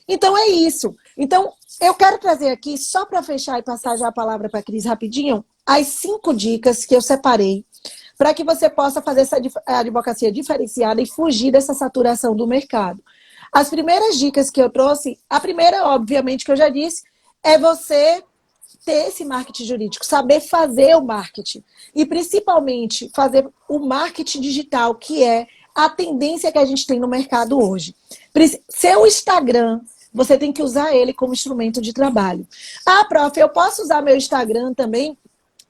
Então, é isso. Então, eu quero trazer aqui, só para fechar e passar já a palavra para a Cris rapidinho, as 5 dicas que eu separei para que você possa fazer essa advocacia diferenciada e fugir dessa saturação do mercado. As primeiras dicas que eu trouxe, a primeira, obviamente, que eu já disse, é você ter esse marketing jurídico, saber fazer o marketing. E, principalmente, fazer o marketing digital, que é a tendência que a gente tem no mercado hoje. Seu Instagram, você tem que usar ele como instrumento de trabalho. Ah, prof, eu posso usar meu Instagram também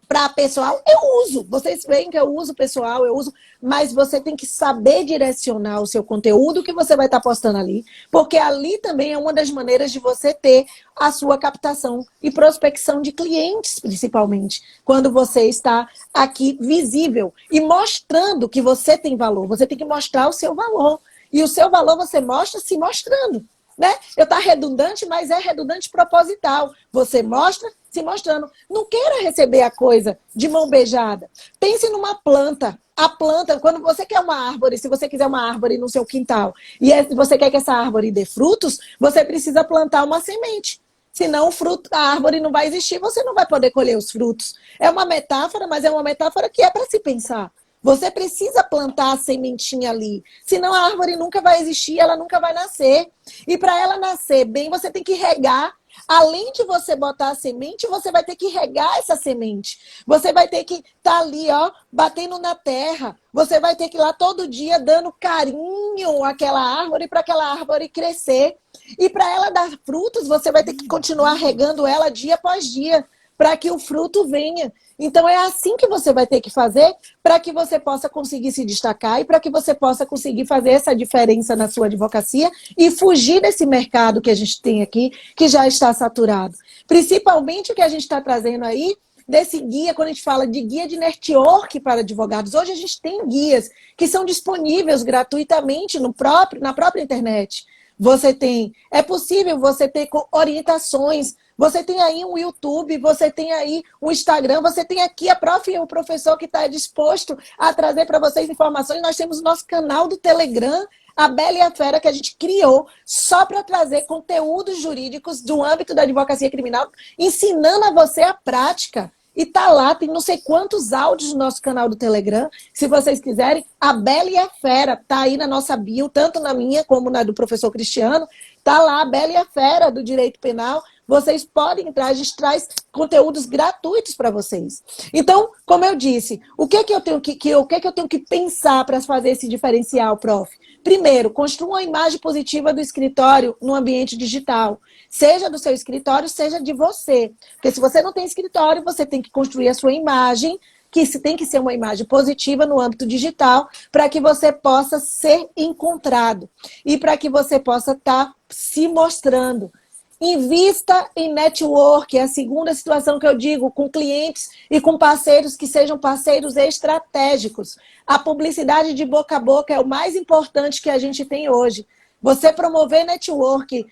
para pessoal? Eu uso. Vocês veem que eu uso pessoal, eu uso, mas você tem que saber direcionar o seu conteúdo que você vai estar postando ali, porque ali também é uma das maneiras de você ter a sua captação e prospecção de clientes, principalmente, quando você está aqui visível e mostrando que você tem valor. Você tem que mostrar o seu valor. E o seu valor você mostra se mostrando. Né? Eu estou redundante, mas é redundante proposital. Você mostra se mostrando. Não queira receber a coisa de mão beijada. Pense numa planta. A planta, quando você quer uma árvore, se você quiser uma árvore no seu quintal e você quer que essa árvore dê frutos, você precisa plantar uma semente. Senão a árvore não vai existir, você não vai poder colher os frutos. É uma metáfora, mas é uma metáfora que é para se pensar. Você precisa plantar a sementinha ali, senão a árvore nunca vai existir, ela nunca vai nascer. E para ela nascer bem, você tem que regar. Além de você botar a semente, você vai ter que regar essa semente. Você vai ter que estar ali, ó, batendo na terra. Você vai ter que ir lá todo dia dando carinho àquela árvore para aquela árvore crescer. E para ela dar frutos, você vai ter que continuar regando ela dia após dia, para que o fruto venha. Então, é assim que você vai ter que fazer para que você possa conseguir se destacar e para que você possa conseguir fazer essa diferença na sua advocacia e fugir desse mercado que a gente tem aqui, que já está saturado. Principalmente o que a gente está trazendo aí, desse guia, quando a gente fala de guia de network para advogados. Hoje a gente tem guias que são disponíveis gratuitamente na própria internet. É possível você ter orientações. Você tem aí um YouTube, você tem aí um Instagram, você tem aqui a prof e o professor que está disposto a trazer para vocês informações. Nós temos o nosso canal do Telegram, a Bela e a Fera, que a gente criou só para trazer conteúdos jurídicos do âmbito da advocacia criminal, ensinando a você a prática. E tá lá, tem não sei quantos áudios no nosso canal do Telegram. Se vocês quiserem, a Bela e a Fera tá aí na nossa bio, tanto na minha como na do professor Cristiano. Tá lá a Bela e a Fera do Direito Penal. Vocês podem entrar, a gente traz conteúdos gratuitos para vocês. Então, como eu disse, o que eu tenho que pensar para fazer esse diferencial, prof? Primeiro, construa uma imagem positiva do escritório no ambiente digital. Seja do seu escritório, seja de você. Porque se você não tem escritório, você tem que construir a sua imagem, que tem que ser uma imagem positiva no âmbito digital, para que você possa ser encontrado e para que você possa estar se mostrando. Invista em network, é a segunda situação que eu digo, com clientes e com parceiros que sejam parceiros estratégicos. A publicidade de boca a boca é o mais importante que a gente tem hoje. Você promover network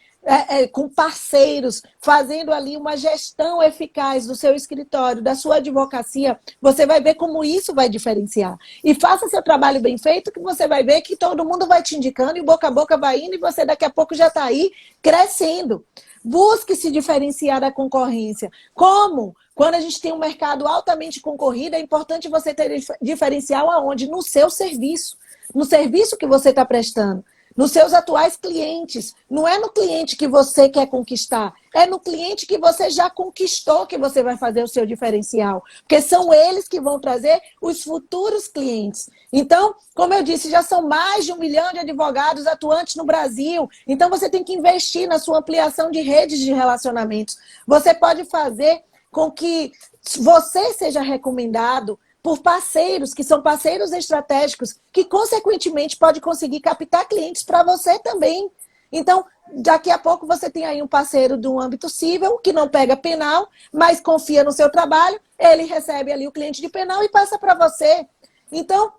com parceiros, fazendo ali uma gestão eficaz do seu escritório, da sua advocacia, você vai ver como isso vai diferenciar. E faça seu trabalho bem feito, que você vai ver que todo mundo vai te indicando e boca a boca vai indo e você daqui a pouco já está aí crescendo. Busque se diferenciar da concorrência. Como? Quando a gente tem um mercado altamente concorrido, é importante você ter diferencial aonde? No seu serviço. No serviço que você está prestando. Nos seus atuais clientes. Não é no cliente que você quer conquistar. é no cliente que você já conquistou que você vai fazer o seu diferencial. Porque são eles que vão trazer os futuros clientes. Então, como eu disse, já são mais de 1 milhão de advogados atuantes no Brasil. Então, você tem que investir na sua ampliação de redes de relacionamentos. Você pode fazer com que você seja recomendado por parceiros, que são parceiros estratégicos, que, consequentemente, pode conseguir captar clientes para você também. Então, daqui a pouco você tem aí um parceiro do âmbito civil, que não pega penal, mas confia no seu trabalho, ele recebe ali o cliente de penal e passa para você. Então,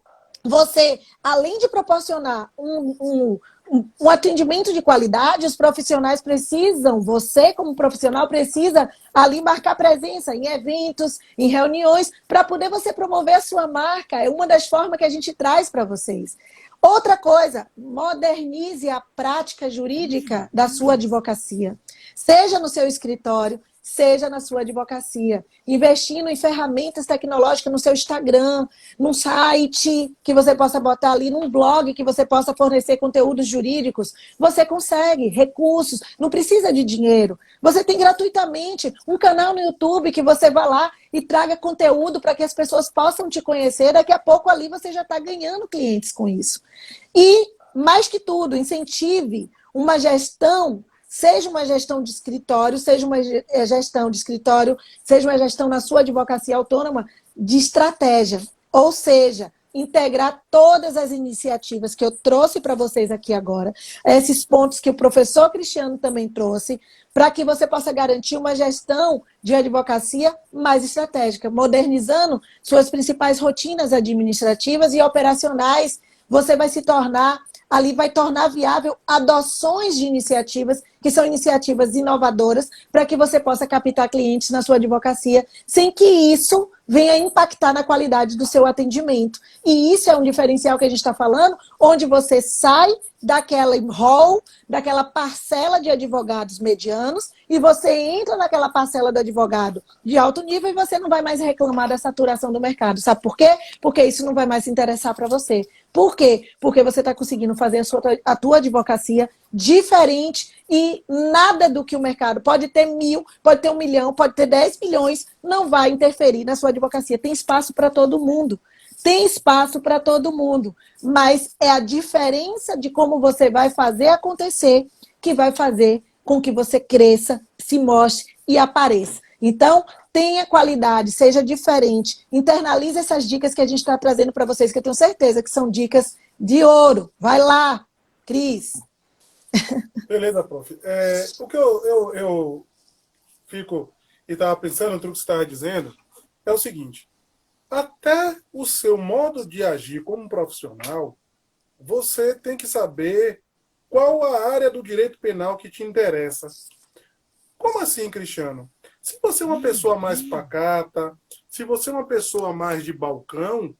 você, além de proporcionar um atendimento de qualidade, os profissionais precisam, você como profissional precisa ali marcar presença em eventos, em reuniões, para poder você promover a sua marca. É uma das formas que a gente traz para vocês. Outra coisa, modernize a prática jurídica da sua advocacia. Seja no seu escritório, seja na sua advocacia. Investindo em ferramentas tecnológicas no seu Instagram, num site que você possa botar ali, num blog que você possa fornecer conteúdos jurídicos. Você consegue recursos, não precisa de dinheiro. Você tem gratuitamente um canal no YouTube que você vá lá e traga conteúdo para que as pessoas possam te conhecer. Daqui a pouco ali você já está ganhando clientes com isso. E, mais que tudo, incentive uma gestão. Seja uma gestão de escritório, seja uma gestão na sua advocacia autônoma de estratégia. Ou seja, integrar todas as iniciativas que eu trouxe para vocês aqui agora, esses pontos que o professor Cristiano também trouxe, para que você possa garantir uma gestão de advocacia mais estratégica, modernizando suas principais rotinas administrativas e operacionais. Você vai se tornar, ali vai tornar viável adoções de iniciativas, que são iniciativas inovadoras, para que você possa captar clientes na sua advocacia, sem que isso venha impactar na qualidade do seu atendimento. E isso é um diferencial que a gente está falando, onde você sai daquela hall, daquela parcela de advogados medianos, e você entra naquela parcela do advogado de alto nível e você não vai mais reclamar da saturação do mercado. Sabe por quê? Porque isso não vai mais se interessar para você. Por quê? Porque você está conseguindo fazer a tua advocacia diferente e nada do que o mercado pode ter 1.000, pode ter 1 milhão, pode ter 10 milhões, não vai interferir na sua advocacia. Tem espaço para todo mundo. Tem espaço para todo mundo. Mas é a diferença de como você vai fazer acontecer que vai fazer com que você cresça, se mostre e apareça. Então, tenha qualidade, seja diferente. Internalize essas dicas que a gente está trazendo para vocês, que eu tenho certeza que são dicas de ouro. Vai lá, Cris. Beleza, prof. O que eu fico e estava pensando no que você estava dizendo é o seguinte: até o seu modo de agir como profissional, você tem que saber qual a área do direito penal que te interessa. Como assim, Cristiano? Se você é uma pessoa mais pacata, se você é uma pessoa mais de balcão,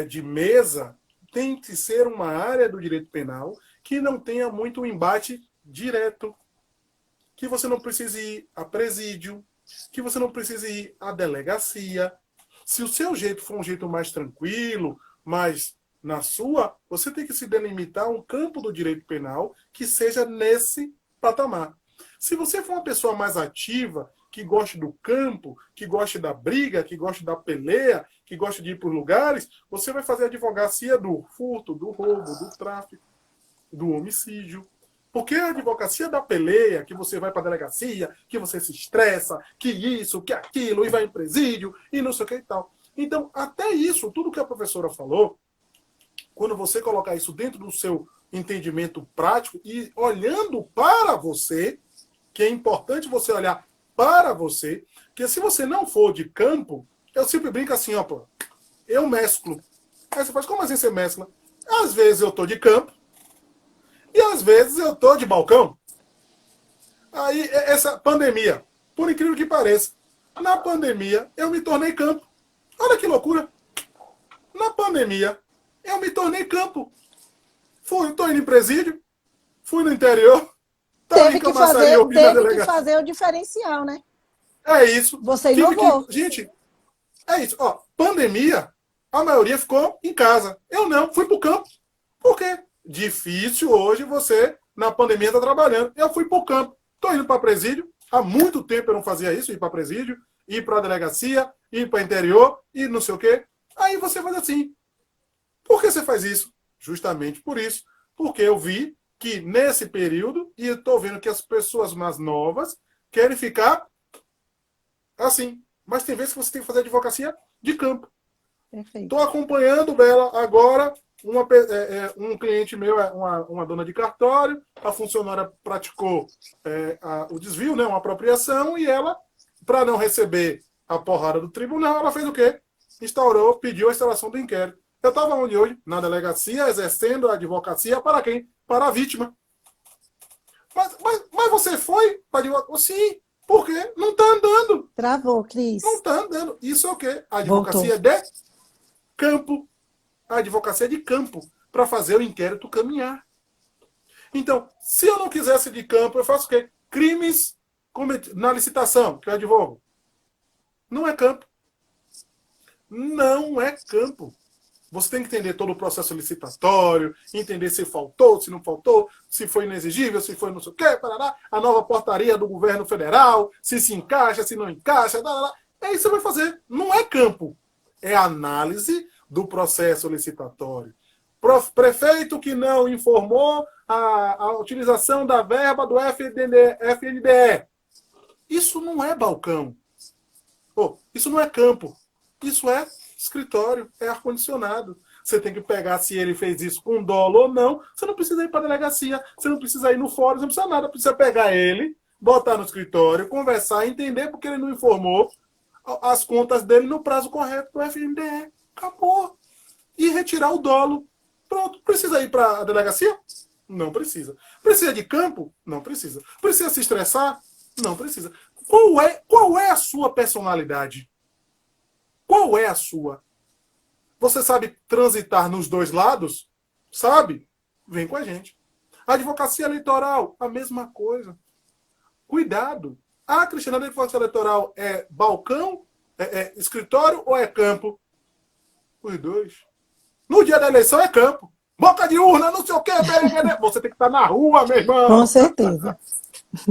de mesa, tem que ser uma área do direito penal que não tenha muito embate direto, que você não precise ir a presídio, que você não precise ir à delegacia. Se o seu jeito for um jeito mais tranquilo, mais na sua, você tem que se delimitar um campo do direito penal que seja nesse patamar. Se você for uma pessoa mais ativa, que goste do campo, que goste da briga, que goste da peleia, que goste de ir por lugares, você vai fazer a advocacia do furto, do roubo, do tráfico, do homicídio. Porque a advocacia da peleia, que você vai para a delegacia, que você se estressa, que isso, que aquilo, e vai em presídio, e não sei o que e tal. Então, até isso, tudo que a professora falou, quando você colocar isso dentro do seu entendimento prático e olhando para você, que é importante você olhar para você, porque se você não for de campo, eu sempre brinco assim, ó, pô, eu mesclo. Aí você faz, como assim você mescla? Às vezes eu tô de campo, e às vezes eu tô de balcão. Aí, essa pandemia, por incrível que pareça, na pandemia eu me tornei campo. Olha que loucura. Na pandemia, eu me tornei campo. Tô indo em presídio, fui no interior, Teve que fazer o diferencial, né? É isso. Você inovou. Gente, é isso. Ó, pandemia, a maioria ficou em casa. Eu não, fui pro campo. Por quê? Difícil hoje você, na pandemia, tá trabalhando. Eu fui pro campo. Tô indo para presídio, Há muito tempo eu não fazia isso, ir para presídio, ir para a delegacia, ir para interior, e não sei o quê. Aí você faz assim. Por que você faz isso? Justamente por isso. Porque eu vi que nesse período, e estou vendo que as pessoas mais novas querem ficar assim. Mas tem vezes que você tem que fazer advocacia de campo. Estou acompanhando, Bela, agora um cliente meu, uma dona de cartório, a funcionária praticou o desvio, né, uma apropriação, e ela, para não receber a porrada do tribunal, ela fez o quê? Pediu a instalação do inquérito. Eu estava onde hoje? Na delegacia, exercendo a advocacia para quem? Para a vítima. Mas você foi para advocacia? Sim, porque não está andando. Travou, Cris. Não está andando. Isso é o quê? A advocacia de campo. A advocacia de campo, para fazer o inquérito caminhar. Então, se eu não quisesse de campo, eu faço o quê? Crimes na licitação, que eu advogo. Não é campo. Não é campo. Você tem que entender todo o processo licitatório, entender se faltou, se não faltou, se foi inexigível, se foi não sei o quê, parará, a nova portaria do governo federal, se encaixa, se não encaixa, parará. É isso que você vai fazer. Não é campo. É análise do processo licitatório. Prefeito que não informou a utilização da verba do FNDE. Isso não é balcão. Isso não é campo. Isso é escritório, é ar-condicionado. Você tem que pegar se ele fez isso com dolo ou não. Você não precisa ir para a delegacia, você não precisa ir no fórum, você não precisa nada. Precisa pegar ele, botar no escritório, conversar, entender porque ele não informou as contas dele no prazo correto do FNDE. Acabou. E retirar o dolo. Pronto. Precisa ir para a delegacia? Não precisa. Precisa de campo? Não precisa. Precisa se estressar? Não precisa. Qual é a sua personalidade? Qual é a sua? Você sabe transitar nos dois lados? Sabe? Vem com a gente. A advocacia eleitoral, a mesma coisa. Cuidado. Cristina, a advocacia eleitoral é balcão, é escritório ou é campo? Os dois. No dia da eleição é campo. Boca de urna, não sei o quê. Você tem que estar na rua, meu irmão. Com certeza.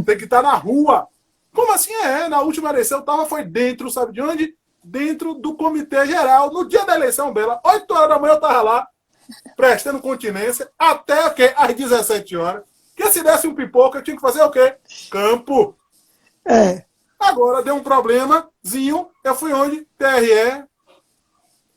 Tem que estar na rua. Como assim Na última eleição foi dentro, sabe de onde? Dentro do Comitê Geral. No dia da eleição, Bela, 8 horas da manhã eu estava lá, prestando continência, até o quê? Às 17 horas. Que se desse um pipoca, eu tinha que fazer o quê? Campo. Agora deu um problemazinho, eu fui onde? TRE.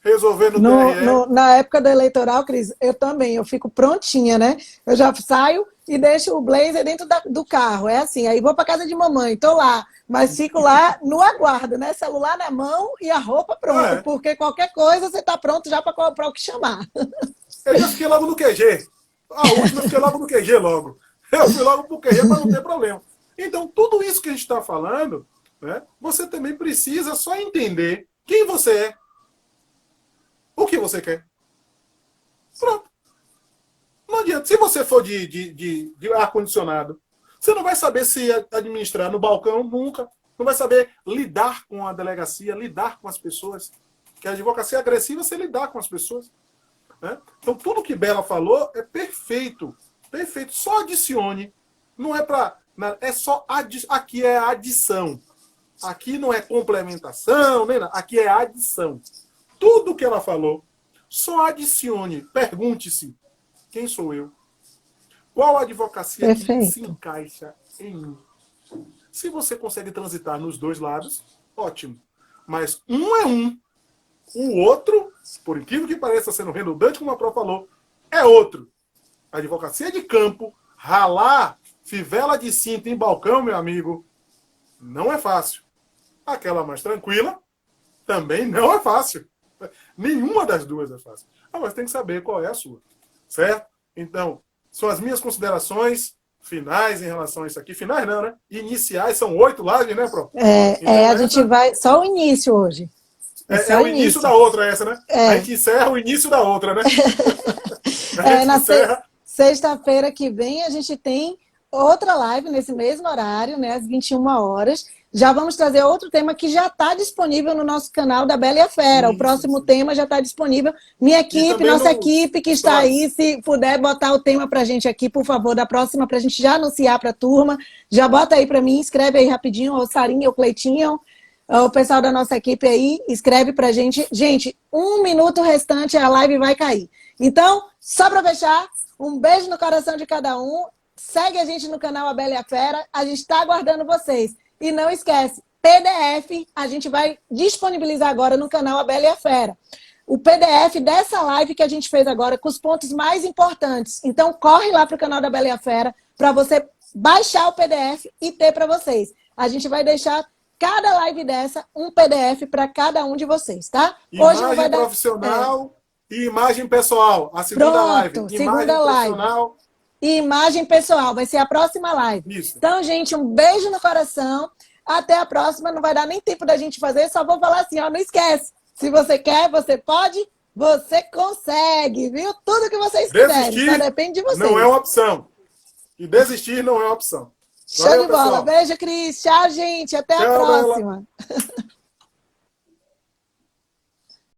Resolvendo TRE. Na época da eleitoral, Cris, eu fico prontinha, né? Eu já saio e deixo o blazer dentro do carro. É assim, aí vou para casa de mamãe, tô lá, mas fico lá no aguardo, né? Celular na mão e a roupa pronta, porque qualquer coisa você tá pronto já para o que chamar. Eu já fiquei logo no QG. A última eu fiquei logo no QG logo. Eu fui logo pro QG para não ter problema. Então, tudo isso que a gente está falando, né, você também precisa só entender quem você é. O que você quer? Pronto. Não adianta. Se você for de ar-condicionado, você não vai saber se administrar no balcão nunca. Não vai saber lidar com a delegacia, lidar com as pessoas. Porque a advocacia agressiva é você lidar com as pessoas. Né? Então, tudo que Bela falou é perfeito. Perfeito. Só adicione. Não é para... É só... Aqui é adição. Aqui não é complementação, nem nada. Aqui é adição. Tudo que ela falou, só adicione. Pergunte-se, quem sou eu? Qual a advocacia que se encaixa em mim? Se você consegue transitar nos dois lados, ótimo. Mas um é um. O outro, por incrível que pareça, sendo redundante, como a Pró falou, é outro. A advocacia de campo, ralar fivela de cinta em balcão, meu amigo, não é fácil. Aquela mais tranquila também não é fácil. Nenhuma das duas é fácil. Mas tem que saber qual é a sua. Certo? Então, são as minhas considerações finais em relação a isso aqui. Finais não, né? Iniciais, são 8 lives, né, Pro? Então, a gente vai... Só o início hoje. É o início da outra essa, né? A gente encerra o início da outra, né? Na sexta-feira que vem a gente tem outra live nesse mesmo horário, né, às 21 horas, já vamos trazer outro tema que já está disponível no nosso canal da Bela e a Fera. O próximo tema já está disponível. Minha equipe, nossa equipe que está aí, se puder botar o tema para a gente aqui, por favor, da próxima, para a gente já anunciar para a turma. Já bota aí para mim, escreve aí rapidinho, ou Sarinha, ou Cleitinho, o pessoal da nossa equipe aí, escreve para a gente. Gente, 1 minuto restante, a live vai cair. Então, só para fechar, um beijo no coração de cada um. Segue a gente no canal A Bela e a Fera. A gente está aguardando vocês. E não esquece, PDF, a gente vai disponibilizar agora no canal A Bela e a Fera. O PDF dessa live que a gente fez agora, com os pontos mais importantes. Então, corre lá para o canal da Bela e a Fera para você baixar o PDF e ter para vocês. A gente vai deixar cada live dessa um PDF para cada um de vocês, tá? Imagem hoje não vai dar... profissional e imagem pessoal. A segunda live. Segunda live. Profissional e imagem pessoal. Vai ser a próxima live. Isso. Então, gente, um beijo no coração. Até a próxima. Não vai dar nem tempo da gente fazer. Só vou falar assim, ó, não esquece. Se você quer, você pode, você consegue, viu? Tudo que vocês quiserem. Só depende de vocês. Não é uma opção. E desistir não é uma opção. Show de bola. Beijo, Cris. Tchau, gente. Até a próxima.